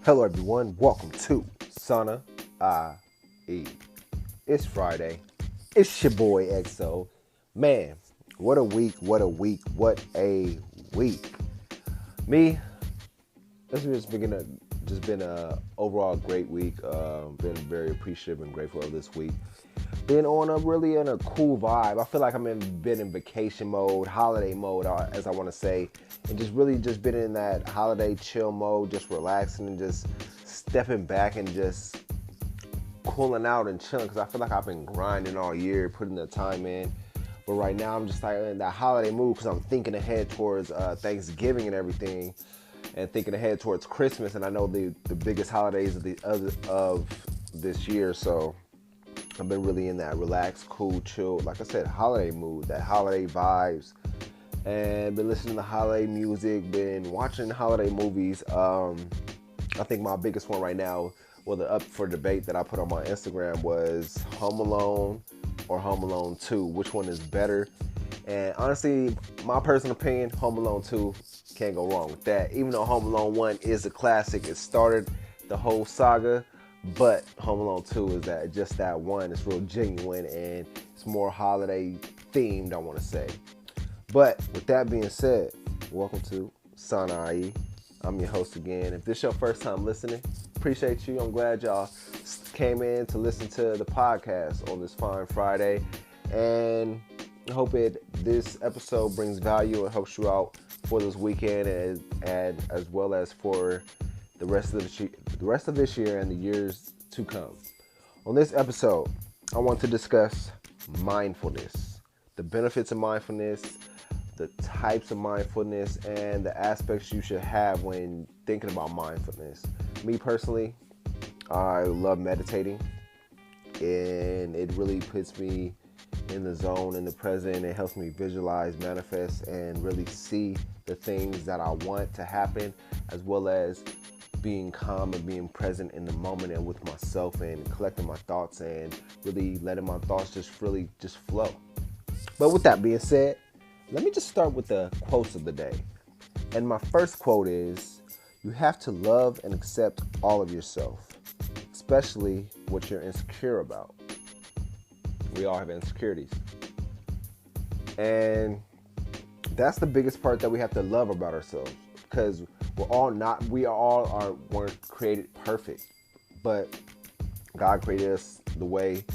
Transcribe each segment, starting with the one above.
Hello everyone, welcome to Sana IE. It's Friday. It's your boy XO. Man, what a week, what a week, what a week. Me, it's just been a overall great week. Been very appreciative and grateful of this week. Been on a really in a cool vibe. I feel like been in vacation mode, holiday mode, as I want to say, and just been in that holiday chill mode, just relaxing and just stepping back and just cooling out and chilling. Because I feel like I've been grinding all year, putting the time in. But right now I'm just like in that holiday mood because I'm thinking ahead towards Thanksgiving and everything, and thinking ahead towards Christmas. And I know the biggest holidays of this year, so I've been really in that relaxed, cool, chill, like I said, holiday mood, that holiday vibes, and been listening to holiday music, been watching holiday movies. I think my biggest one right now, well, the up for debate that I put on my Instagram was Home Alone or Home Alone 2. Which one is better? And honestly, my personal opinion, Home Alone 2, can't go wrong with that. Even though Home Alone 1 is a classic, it started the whole saga. But Home Alone 2 is that one. It's real genuine and it's more holiday themed, I want to say. But with that being said, welcome to Sana IE. I'm your host again. If this is your first time listening, appreciate you. I'm glad y'all came in to listen to the podcast on this fine Friday. And I hope this episode brings value and helps you out for this weekend and as well as for the rest of this year and the years to come. On this episode, I want to discuss mindfulness, the benefits of mindfulness, the types of mindfulness, and the aspects you should have when thinking about mindfulness. Me personally, I love meditating, and it really puts me in the zone, in the present. It helps me visualize, manifest, and really see the things that I want to happen, as well as being calm and being present in the moment and with myself and collecting my thoughts and really letting my thoughts just flow. But with that being said, let me just start with the quotes of the day. And my first quote is, you have to love and accept all of yourself, especially what you're insecure about. We all have insecurities. And that's the biggest part that we have to love about ourselves, because weren't created perfect, but God created us the way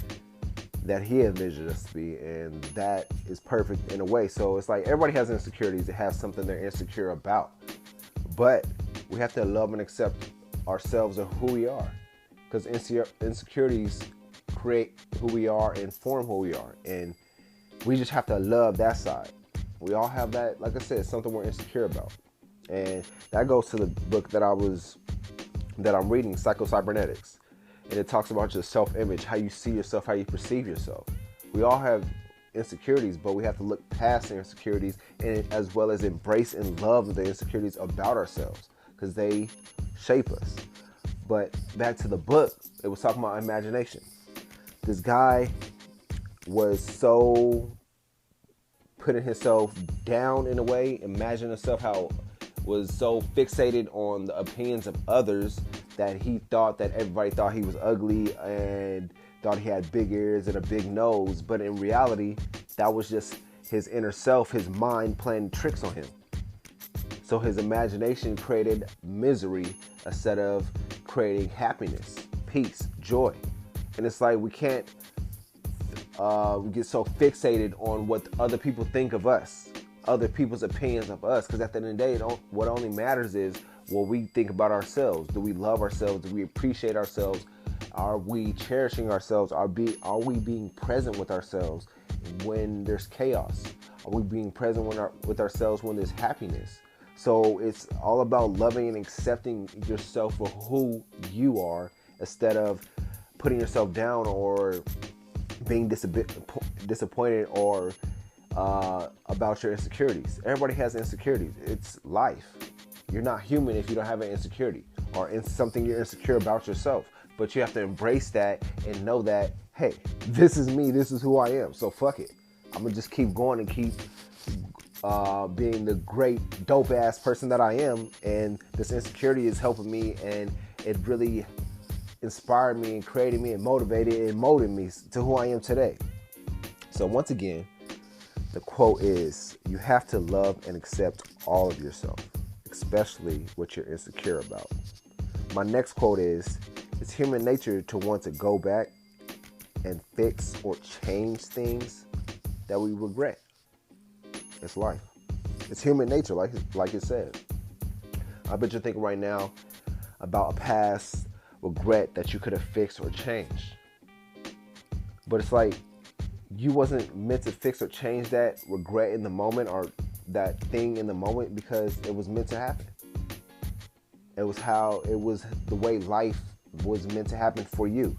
that He envisioned us to be, and that is perfect in a way. So it's like everybody has insecurities. It has something they're insecure about, but we have to love and accept ourselves and who we are, because insecurities create who we are and form who we are, and we just have to love that side. We all have that, like I said, something we're insecure about. And that goes to the book that I'm reading, Psycho-Cybernetics. And it talks about your self-image, how you see yourself, how you perceive yourself. We all have insecurities, but we have to look past the insecurities and as well as embrace and love the insecurities about ourselves, because they shape us. But back to the book, it was talking about imagination. This guy was so putting himself down in a way, imagine himself how was so fixated on the opinions of others that he thought that everybody thought he was ugly and thought he had big ears and a big nose. But in reality, that was just his inner self, his mind playing tricks on him. So his imagination created misery instead of creating happiness, peace, joy. And it's like we can't get so fixated on what other people think of us, other people's opinions of us, because at the end of the day, what only matters is what we think about ourselves. Do we love ourselves? Do we appreciate ourselves? Are we cherishing ourselves? Are we being present with ourselves when there's chaos? Are we being present with ourselves when there's happiness? So it's all about loving and accepting yourself for who you are, instead of putting yourself down or being disappointed or about your insecurities. Everybody has insecurities. It's life. You're not human if you don't have an insecurity or something you're insecure about yourself. But you have to embrace that and know that, hey, this is me. This is who I am. So fuck it. I'm going to just keep going and keep being the great dope ass person that I am. And this insecurity is helping me and it really inspired me and created me and motivated and molded me to who I am today. So once again, the quote is, you have to love and accept all of yourself, especially what you're insecure about. My next quote is, it's human nature to want to go back and fix or change things that we regret. It's life. It's human nature, like it said. I bet you're thinking right now about a past regret that you could have fixed or changed. But it's like you wasn't meant to fix or change that regret in the moment or that thing in the moment because it was meant to happen. It was the way life was meant to happen for you.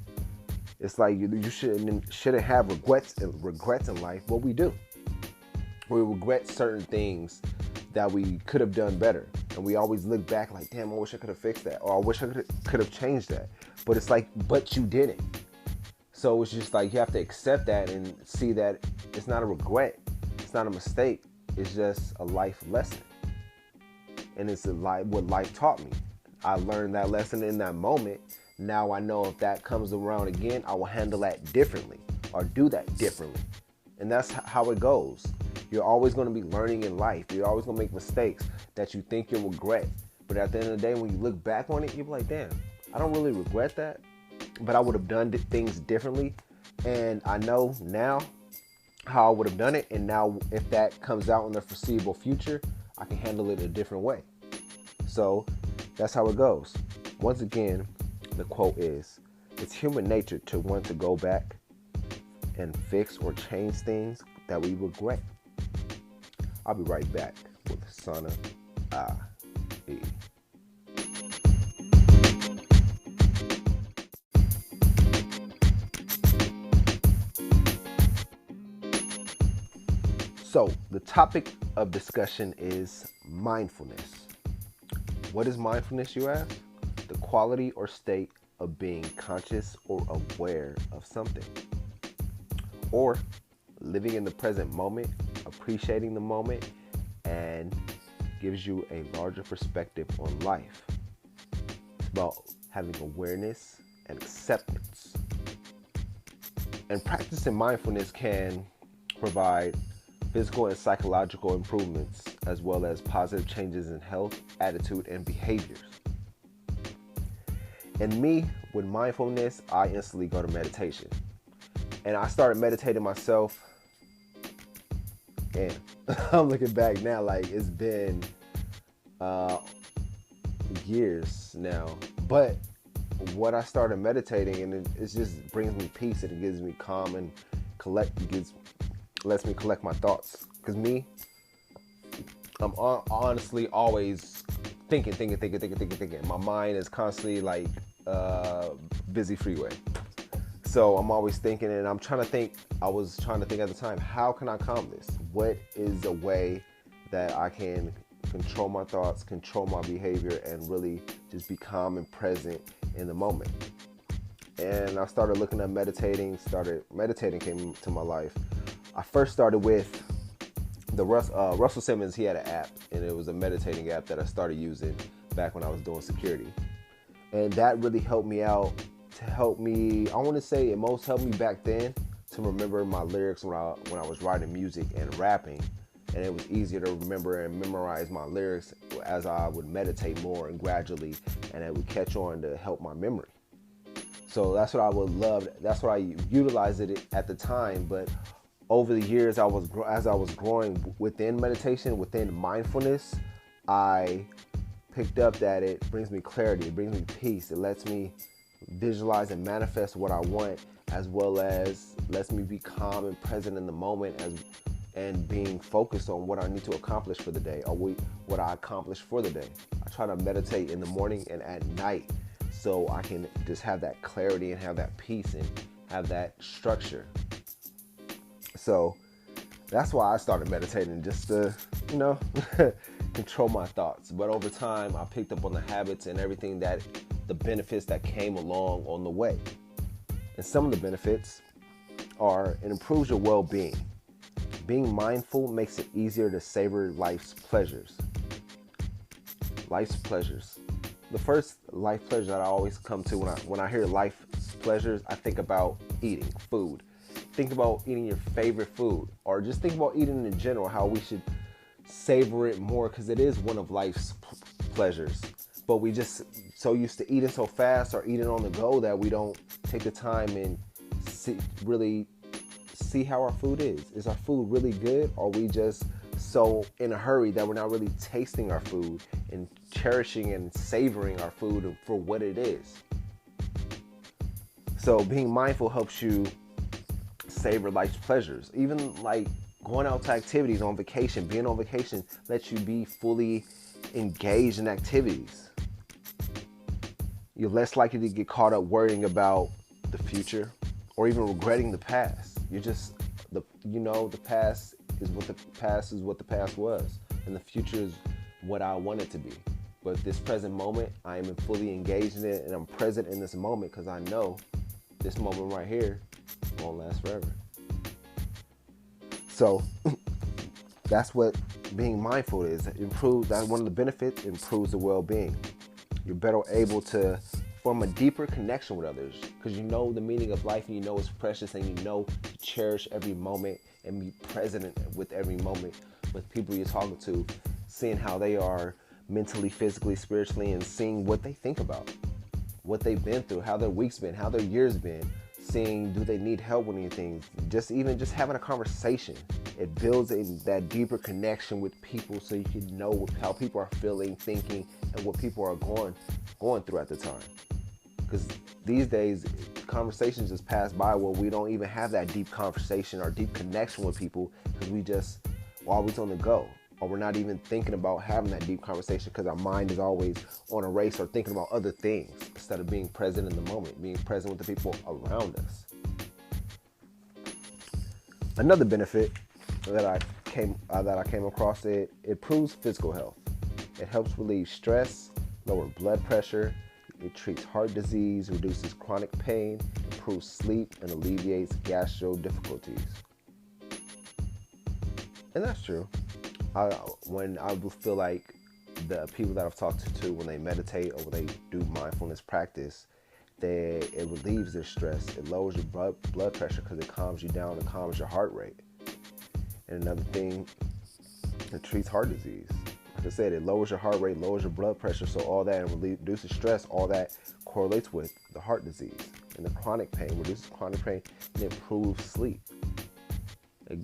It's like you shouldn't have regrets in life, but we do. We regret certain things that we could have done better. And we always look back like, damn, I wish I could have fixed that. Or I wish I could have changed that. But it's like, but you didn't. So it's just like you have to accept that and see that it's not a regret. It's not a mistake. It's just a life lesson. And it's what life taught me. I learned that lesson in that moment. Now I know if that comes around again, I will handle that differently or do that differently. And that's how it goes. You're always going to be learning in life. You're always going to make mistakes that you think you'll regret. But at the end of the day, when you look back on it, you're like, damn, I don't really regret that. But I would have done things differently. And I know now how I would have done it. And now if that comes out in the foreseeable future, I can handle it a different way. So that's how it goes. Once again, the quote is, it's human nature to want to go back and fix or change things that we regret. I'll be right back with Sana E. So the topic of discussion is mindfulness. What is mindfulness, you ask? The quality or state of being conscious or aware of something, or living in the present moment, appreciating the moment, and gives you a larger perspective on life. It's about having awareness and acceptance. And practicing mindfulness can provide physical and psychological improvements, as well as positive changes in health, attitude, and behaviors. And me, with mindfulness, I instantly go to meditation. And I started meditating myself, and I'm looking back now like it's been years now. But what I started meditating, and it just brings me peace, and it gives me calm and lets me collect my thoughts. Because me, I'm honestly always thinking. My mind is constantly like busy freeway. So I'm always thinking, and I was trying to think at the time, how can I calm this? What is a way that I can control my thoughts, control my behavior, and really just be calm and present in the moment? And I started looking at meditating came into my life. I first started with the Russell Simmons. He had an app, and it was a meditating app that I started using back when I was doing security. And that really helped me out. I want to say it most helped me back then to remember my lyrics when I was writing music and rapping. And it was easier to remember and memorize my lyrics as I would meditate more and gradually, and it would catch on to help my memory. So that's what I would love. That's what I utilized it at the time. But over the years, as I was growing within meditation, within mindfulness, I picked up that it brings me clarity, it brings me peace, it lets me visualize and manifest what I want, as well as lets me be calm and present in the moment and being focused on what I need to accomplish for the day, or what I accomplished for the day. I try to meditate in the morning and at night so I can just have that clarity and have that peace and have that structure. So that's why I started meditating, just to, control my thoughts. But over time, I picked up on the habits and everything the benefits that came along on the way. And some of the benefits are, it improves your well-being. Being mindful makes it easier to savor life's pleasures. the first life pleasure that I always come to when I hear life pleasures, I think about eating food. Think about eating your favorite food, or just think about eating in general, how we should savor it more, because it is one of life's pleasures. But we just so used to eating so fast or eating on the go that we don't take the time and really see how our food is. Is our food really good, or are we just so in a hurry that we're not really tasting our food and cherishing and savoring our food for what it is? So being mindful helps you savor life's pleasures. Even like going out to activities on vacation, being on vacation lets you be fully engaged in activities. You're less likely to get caught up worrying about the future or even regretting the past. You're just the past is what the past was, and the future is what I want it to be. But this present moment, I am fully engaged in it, and I'm present in this moment because I know this moment right here won't last forever. So that's what being mindful is. That's one of the benefits, improves the well-being. You're better able to form a deeper connection with others because you know the meaning of life, and you know it's precious, and you know to cherish every moment and be present with every moment with people you're talking to, seeing how they are mentally, physically, spiritually, and seeing what they think about, what they've been through, how their week's been, how their year's been, seeing do they need help with anything, just having a conversation. It builds that deeper connection with people so you can know how people are feeling, thinking, and what people are going through at the time. Because these days, conversations just pass by where we don't even have that deep conversation or deep connection with people because we just always on the go, or we're not even thinking about having that deep conversation because our mind is always on a race or thinking about other things instead of being present in the moment, being present with the people around us. Another benefit that I came across, it improves physical health. It helps relieve stress, lower blood pressure. It treats heart disease, reduces chronic pain, improves sleep, and alleviates gastro difficulties. And that's true. When I feel like the people that I've talked to when they meditate or when they do mindfulness practice, it relieves their stress. It lowers your blood pressure because it calms you down and calms your heart rate. And another thing, it treats heart disease. Like I said, it lowers your heart rate, lowers your blood pressure, so all that, and reduces stress, all that correlates with the heart disease. And the chronic pain, reduces chronic pain, and improves sleep. It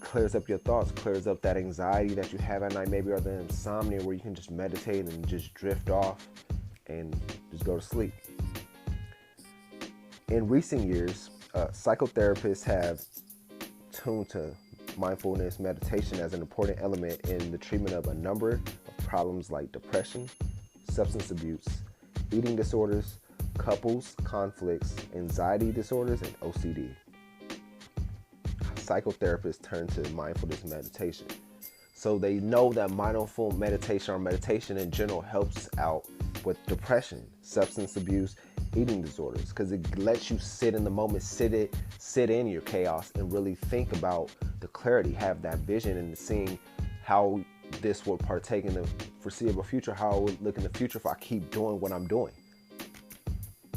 clears up your thoughts, clears up that anxiety that you have at night, maybe, or the insomnia where you can just meditate and just drift off and just go to sleep. In recent years, psychotherapists have tuned to mindfulness meditation as an important element in the treatment of a number of problems like depression, substance abuse, eating disorders, couples conflicts, anxiety disorders, and OCD. Psychotherapists turn to mindfulness meditation. So they know that mindful meditation or meditation in general helps out with depression, substance abuse, eating disorders, because it lets you sit in the moment, sit in your chaos and really think about the clarity, have that vision, and seeing how this will partake in the foreseeable future, how it will look in the future if I keep doing what I'm doing.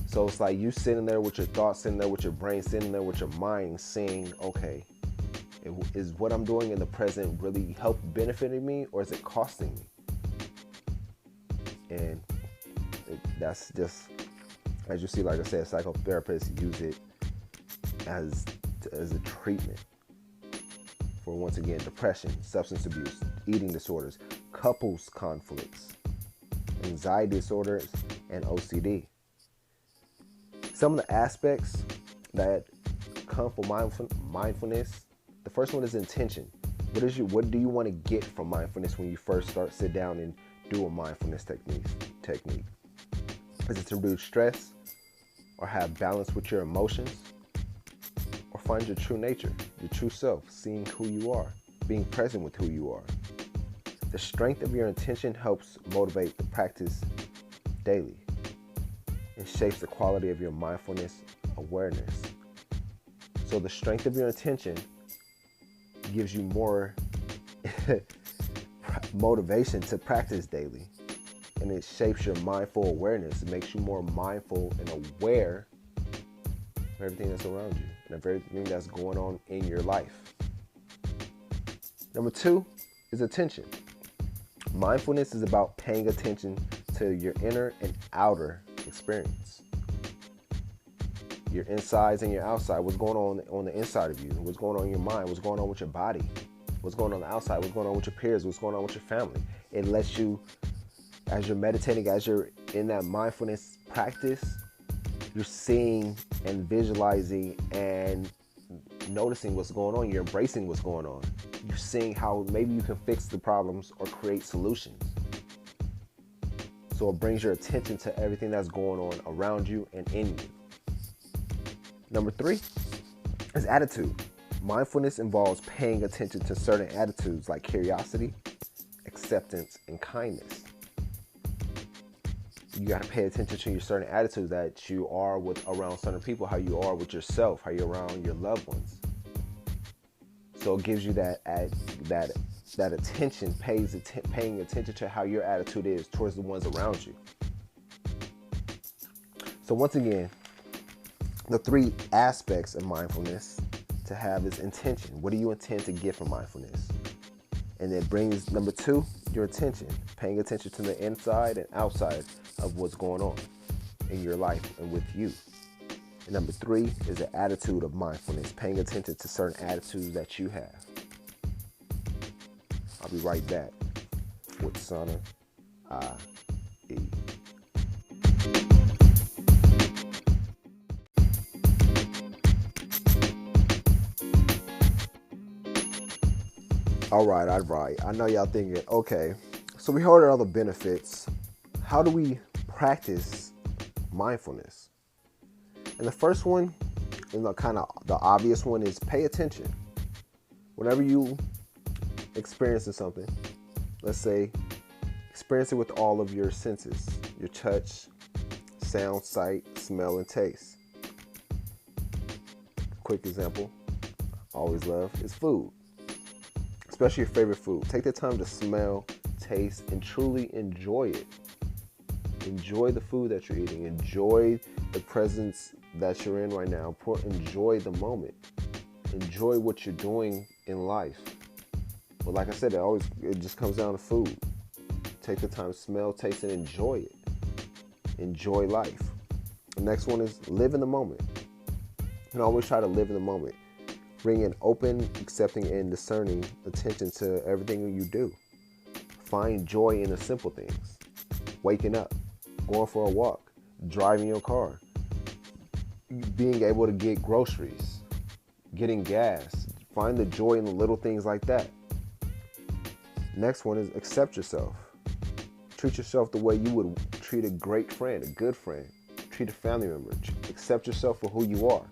So it's like you sitting there with your thoughts, sitting there with your brain, sitting there with your mind, saying, okay, is what I'm doing in the present really benefiting me, or is it costing me? And that's just, as you see, like I said, psychotherapists use it as a treatment for, once again, depression, substance abuse, eating disorders, couples conflicts, anxiety disorders, and OCD. Some of the aspects that come from mindfulness, the first one is intention. What do you want to get from mindfulness when you first sit down and do a mindfulness technique? Is it to reduce stress, or have balance with your emotions, or find your true nature, your true self, seeing who you are, being present with who you are? The strength of your intention helps motivate the practice daily. It shapes the quality of your mindfulness awareness. So the strength of your intention gives you more motivation to practice daily. and it shapes your mindful awareness. It makes you more mindful and aware of everything that's around you and of everything that's going on in your life. Number 2 is attention. Mindfulness is about paying attention to your inner and outer experience. Your insides and your outside. What's going on the inside of you? What's going on in your mind? What's going on with your body? What's going on the outside? What's going on with your peers? What's going on with your family? It lets you, as you're meditating, as you're in that mindfulness practice, you're seeing and visualizing and noticing what's going on. You're embracing what's going on. You're seeing how maybe you can fix the problems or create solutions. So it brings your attention to everything that's going on around you and in you. Number 3 is attitude. Mindfulness involves paying attention to certain attitudes like curiosity, acceptance, and kindness. You got to pay attention to your certain attitudes that you are with around certain people, how you are with yourself, how you're around your loved ones. So it gives you that attention, paying attention to how your attitude is towards the ones around you. So once again, the 3 aspects of mindfulness to have is intention. What do you intend to get from mindfulness? And it brings number 2, your attention, paying attention to the inside and outside of what's going on in your life and with you. And number 3 is the attitude of mindfulness, paying attention to certain attitudes that you have. I'll be right back with Sana I.E. All right. I know y'all thinking, okay, so we heard all the benefits. How do we practice mindfulness? And the first one, and the kind of the obvious one, is pay attention. Whenever you experiencing something, let's say experience it with all of your senses, your touch, sound, sight, smell, and taste. Quick example I always love is food, especially your favorite food. Take the time to smell, taste, and truly enjoy it. Enjoy the food that you're eating. Enjoy the presence that you're in right now. Enjoy the moment. Enjoy what you're doing in life. But like I said, it just comes down to food. Take the time to smell, taste, and enjoy it. Enjoy life. The next one is live in the moment. You can always try to live in the moment. Bring an open, accepting, and discerning attention to everything you do. Find joy in the simple things. Waking up, going for a walk, driving your car, being able to get groceries, getting gas. Find the joy in the little things like that. Next one is accept yourself. Treat yourself the way you would treat a great friend, a good friend. Treat a family member. Accept yourself for who you are.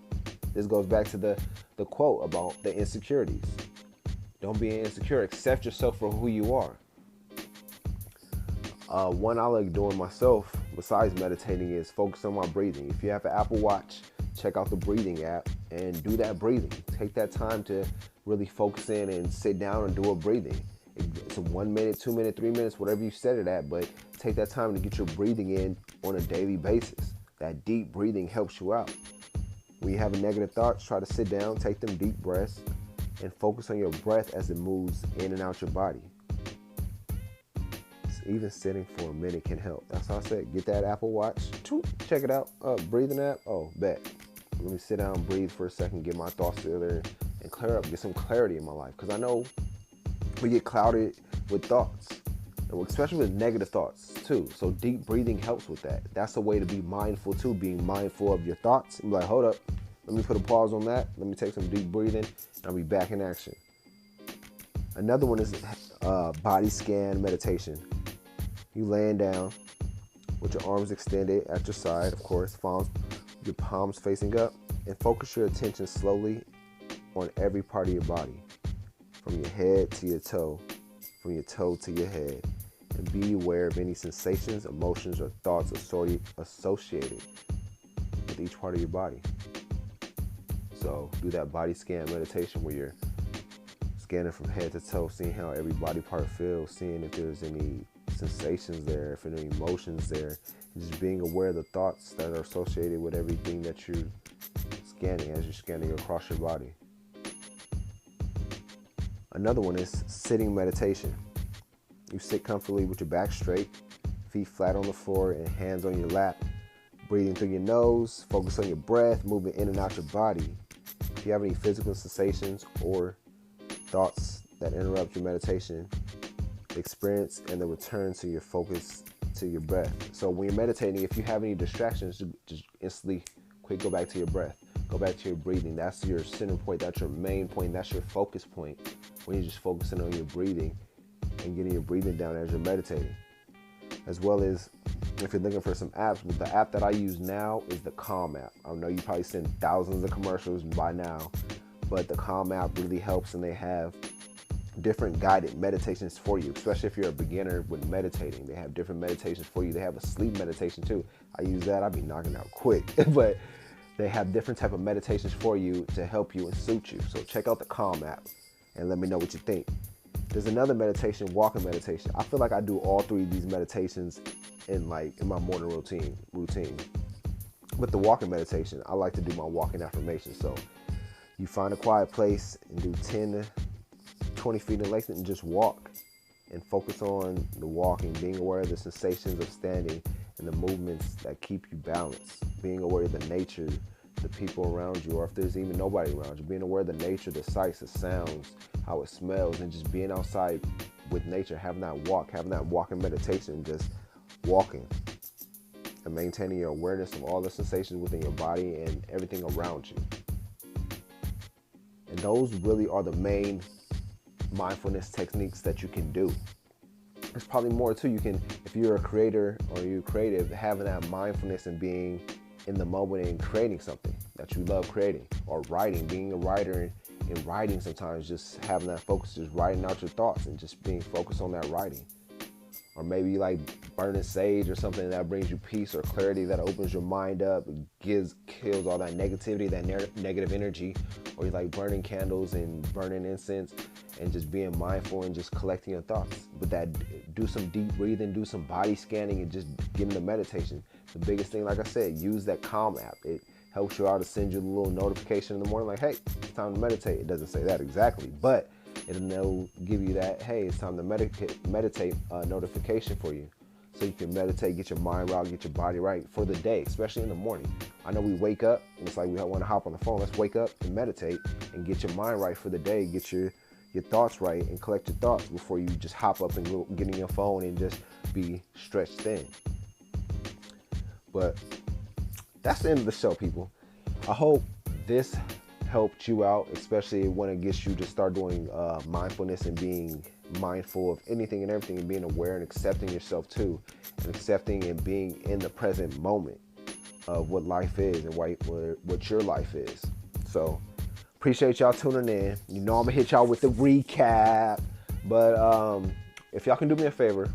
This goes back to the quote about the insecurities. Don't be insecure. Accept yourself for who you are. One I like doing myself, besides meditating, is focus on my breathing. If you have an Apple Watch, check out the breathing app and do that breathing. Take that time to really focus in and sit down and do a breathing. It's a 1 minute, 2 minutes, 3 minutes, whatever you set it at, but take that time to get your breathing in on a daily basis. That deep breathing helps you out. When you have negative thoughts, try to sit down, take them deep breaths, and focus on your breath as it moves in and out your body. Even sitting for a minute can help. That's how I said, get that Apple Watch, check it out, breathing app, bet. Let me sit down, breathe for a second, get my thoughts together, and clear up, get some clarity in my life. Because I know we get clouded with thoughts, especially with negative thoughts too. So deep breathing helps with that. That's a way to be mindful too, being mindful of your thoughts. I'm like, hold up, let me put a pause on that. Let me take some deep breathing, and I'll be back in action. Another one is body scan meditation. You laying down with your arms extended at your side, of course, your palms facing up, and focus your attention slowly on every part of your body, from your head to your toe, from your toe to your head, and be aware of any sensations, emotions, or thoughts associated with each part of your body. So do that body scan meditation where you're scanning from head to toe, seeing how every body part feels, seeing if there's any sensations there, if any emotions there, just being aware of the thoughts that are associated with everything that you're scanning as you're scanning across your body. Another one is sitting meditation. You sit comfortably with your back straight, feet flat on the floor, and hands on your lap, breathing through your nose, focus on your breath, moving in and out your body. If you have any physical sensations or thoughts that interrupt your meditation, experience and the return to your focus to your breath. So when you're meditating, if you have any distractions, just instantly quick go back to your breath. Go back to your breathing. That's your center point. That's your main point. That's your focus point when you're just focusing on your breathing and getting your breathing down as you're meditating. As well as if you're looking for some apps, the app that I use now is the Calm app. I know you've probably seen thousands of commercials by now, but the Calm app really helps, and they have different guided meditations for you, especially if you're a beginner with meditating. They have different meditations for you. They have a sleep meditation too. I use that. I'll be knocking out quick, but they have different type of meditations for you to help you and suit you. So check out the Calm app and let me know what you think. There's another meditation, walking meditation. I feel like I do all three of these meditations in my morning routine. With the walking meditation, I like to do my walking affirmations. So you find a quiet place and do 10 to 20 feet in length and just walk and focus on the walking, being aware of the sensations of standing and the movements that keep you balanced, being aware of the nature, the people around you, or if there's even nobody around you, being aware of the nature, the sights, the sounds, how it smells, and just being outside with nature, having that walking meditation, just walking and maintaining your awareness of all the sensations within your body and everything around you. And those really are the main mindfulness techniques that you can do. There's probably more too. You can, if you're a creator or you're creative, having that mindfulness and being in the moment and creating something that you love creating, or writing, being a writer and writing sometimes, just having that focus, just writing out your thoughts and just being focused on that writing. Or maybe like burning sage or something that brings you peace or clarity, that opens your mind up, kills all that negativity, that negative energy. Or you like burning candles and burning incense and just being mindful and just collecting your thoughts. But that, do some deep breathing, do some body scanning, and just get into meditation. The biggest thing, like I said, use that Calm app. It helps you out to send you a little notification in the morning like, hey, it's time to meditate. It doesn't say that exactly, but it'll give you that, hey, it's time to meditate notification for you. So you can meditate, get your mind right, get your body right for the day, especially in the morning. I know we wake up and it's like we don't want to hop on the phone. Let's wake up and meditate and get your mind right for the day, get your thoughts right and collect your thoughts before you just hop up and get in your phone and just be stretched thin. But that's the end of the show, people. I hope this helped you out, especially when it gets you to start doing mindfulness and being mindful of anything and everything, and being aware and accepting yourself too, and accepting and being in the present moment of what life is and what your life is. So appreciate y'all tuning in. You know I'm gonna hit y'all with the recap, but if y'all can do me a favor,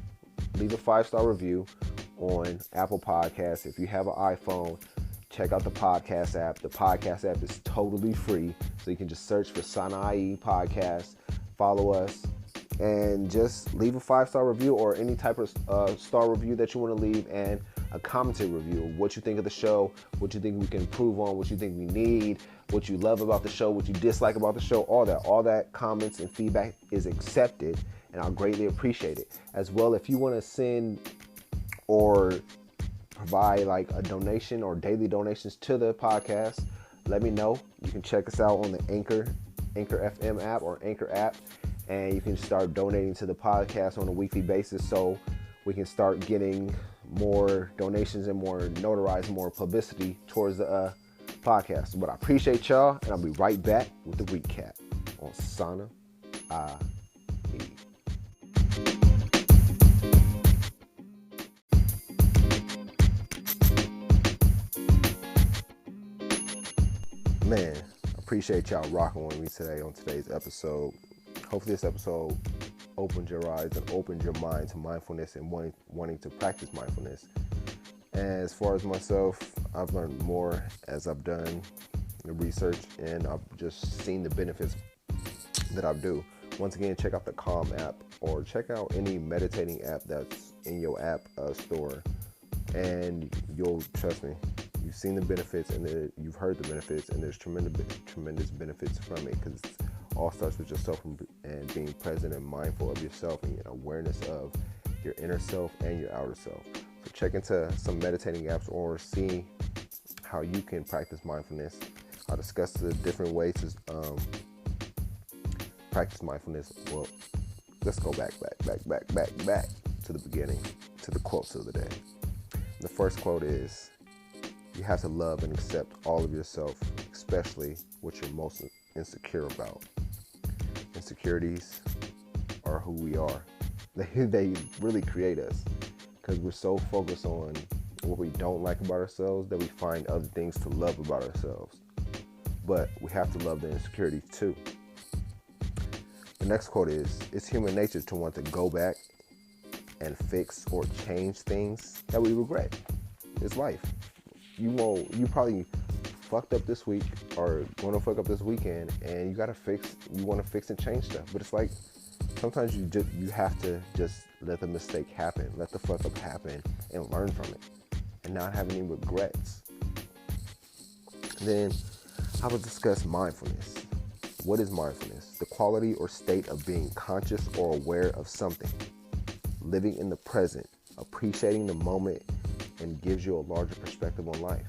leave a 5-star review on Apple Podcasts. If you have an iPhone, check out the podcast app. The podcast app is totally free, so you can just search for Sana Podcast, follow us, and just leave a 5-star review or any type of star review that you want to leave, and a commentary review of what you think of the show, what you think we can improve on, what you think we need, what you love about the show, what you dislike about the show, all that comments and feedback is accepted, and I'll greatly appreciate it. As well, if you want to send or provide like a donation or daily donations to the podcast, let me know. You can check us out on the Anchor FM app or Anchor app, and you can start donating to the podcast on a weekly basis, so we can start getting more donations and more notarized, more publicity towards the podcast. But I appreciate y'all, and I'll be right back with the recap on Sana IE. Man, appreciate y'all rocking with me today on today's episode. Hopefully this episode opened your eyes and opened your mind to mindfulness and wanting to practice mindfulness. And as far as myself, I've learned more as I've done the research, and I've just seen the benefits that I do. Once again, check out the Calm app or check out any meditating app that's in your app store, and you'll trust me. You've seen the benefits and you've heard the benefits, and there's tremendous benefits from it, because it all starts with yourself and being present and mindful of yourself and your awareness of your inner self and your outer self. So check into some meditating apps or see how you can practice mindfulness. I'll discuss the different ways to practice mindfulness. Well, let's go back to the beginning, to the quotes of the day. The first quote is, you have to love and accept all of yourself, especially what you're most insecure about. Insecurities are who we are. They really create us, because we're so focused on what we don't like about ourselves that we find other things to love about ourselves. But we have to love the insecurities too. The next quote is, it's human nature to want to go back and fix or change things that we regret. It's life. You probably fucked up this week or going to fuck up this weekend, and you want to fix and change stuff. But it's like, sometimes you have to just let the mistake happen, let the fuck up happen, and learn from it, and not have any regrets. Then I will discuss mindfulness. What is mindfulness? The quality or state of being conscious or aware of something, living in the present, appreciating the moment, and gives you a larger perspective on life.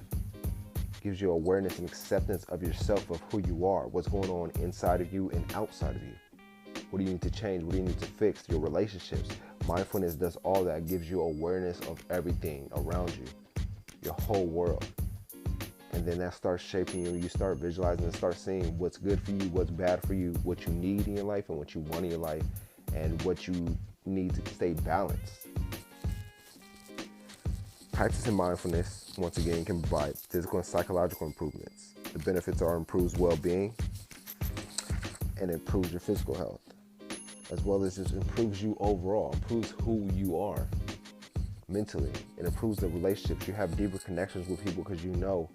Gives you awareness and acceptance of yourself, of who you are, what's going on inside of you and outside of you. What do you need to change? What do you need to fix? Your relationships. Mindfulness does all that. Gives you awareness of everything around you, your whole world. And then that starts shaping you. You start visualizing and start seeing what's good for you, what's bad for you, what you need in your life and what you want in your life, and what you need to stay balanced. Practicing mindfulness, once again, can provide physical and psychological improvements. The benefits are improves well-being and improves your physical health, as well as just improves you overall, improves who you are mentally. It improves the relationships. You have deeper connections with people because you know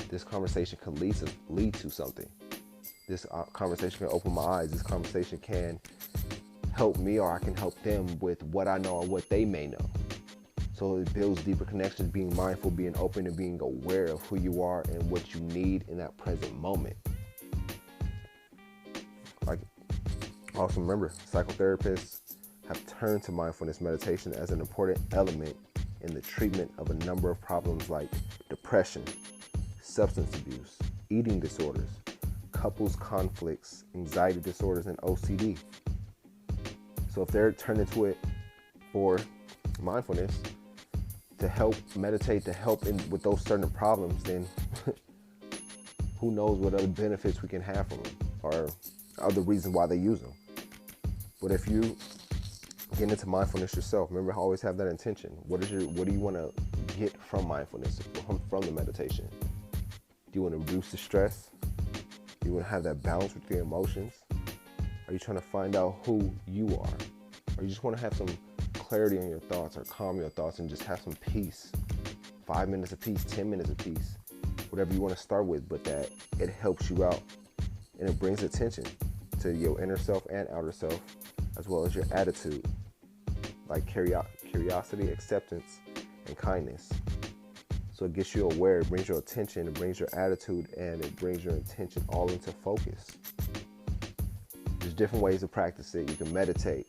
this conversation can lead to something. This conversation can open my eyes. This conversation can help me, or I can help them with what I know or what they may know. So it builds deeper connections, being mindful, being open, and being aware of who you are and what you need in that present moment. Like, also remember, psychotherapists have turned to mindfulness meditation as an important element in the treatment of a number of problems like depression, substance abuse, eating disorders, couples conflicts, anxiety disorders, and OCD. So if they're turning to it for mindfulness to help meditate, to help with those certain problems, then who knows what other benefits we can have from them, or other reasons why they use them. But if you get into mindfulness yourself, remember, always have that intention. What do you want to get from mindfulness, from the meditation? Do you want to reduce the stress? Do you want to have that balance with your emotions? Are you trying to find out who you are? Or you just want to have some clarity on your thoughts, or calm your thoughts and just have some peace? 5 minutes of peace, 10 minutes of peace, whatever you want to start with, but that it helps you out and it brings attention to your inner self and outer self, as well as your attitude, like curiosity, acceptance, and kindness. So it gets you aware, it brings your attention, it brings your attitude, and it brings your intention all into focus. There's different ways to practice it. You can meditate.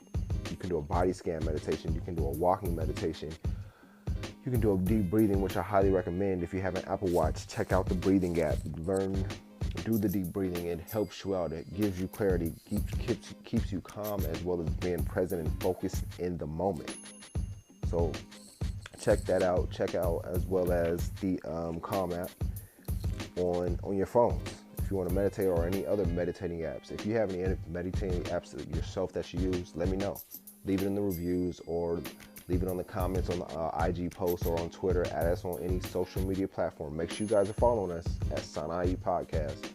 You can do a body scan meditation. You can do a walking meditation. You can do a deep breathing, which I highly recommend. If you have an Apple Watch, check out the breathing app. Do the deep breathing. It helps you out. It gives you clarity, keeps you calm, as well as being present and focused in the moment. So check that out. Check out as well as the Calm app on your phones. If you want to meditate, or any other meditating apps. If you have any meditating apps yourself that you use, let me know. Leave it in the reviews, or leave it on the comments on the IG post, or on Twitter. Add us on any social media platform. Make sure you guys are following us at Sana'i Podcast,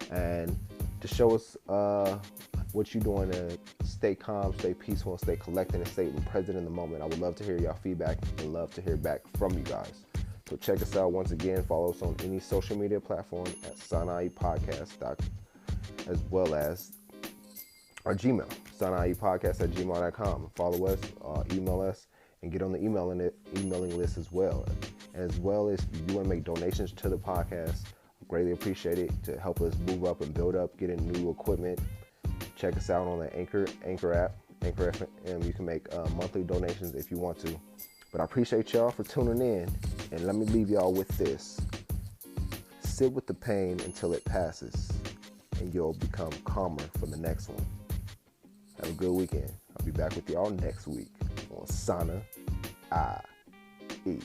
and to show us what you're doing to stay calm, stay peaceful, and stay collected, and stay present in the moment. I would love to hear y'all feedback and love to hear back from you guys. So check us out once again. Follow us on any social media platform at Sana'i Podcast, as well as our Gmail, sonaiepodcast@gmail.com. Follow us, email us, and get on the emailing list as well. As well as if you want to make donations to the podcast, I greatly appreciate it to help us move up and build up, getting new equipment. Check us out on the Anchor app, Anchor FM. You can make monthly donations if you want to. But I appreciate y'all for tuning in, and let me leave y'all with this. Sit with the pain until it passes, and you'll become calmer for the next one. Have a good weekend. I'll be back with y'all next week on Sana IE.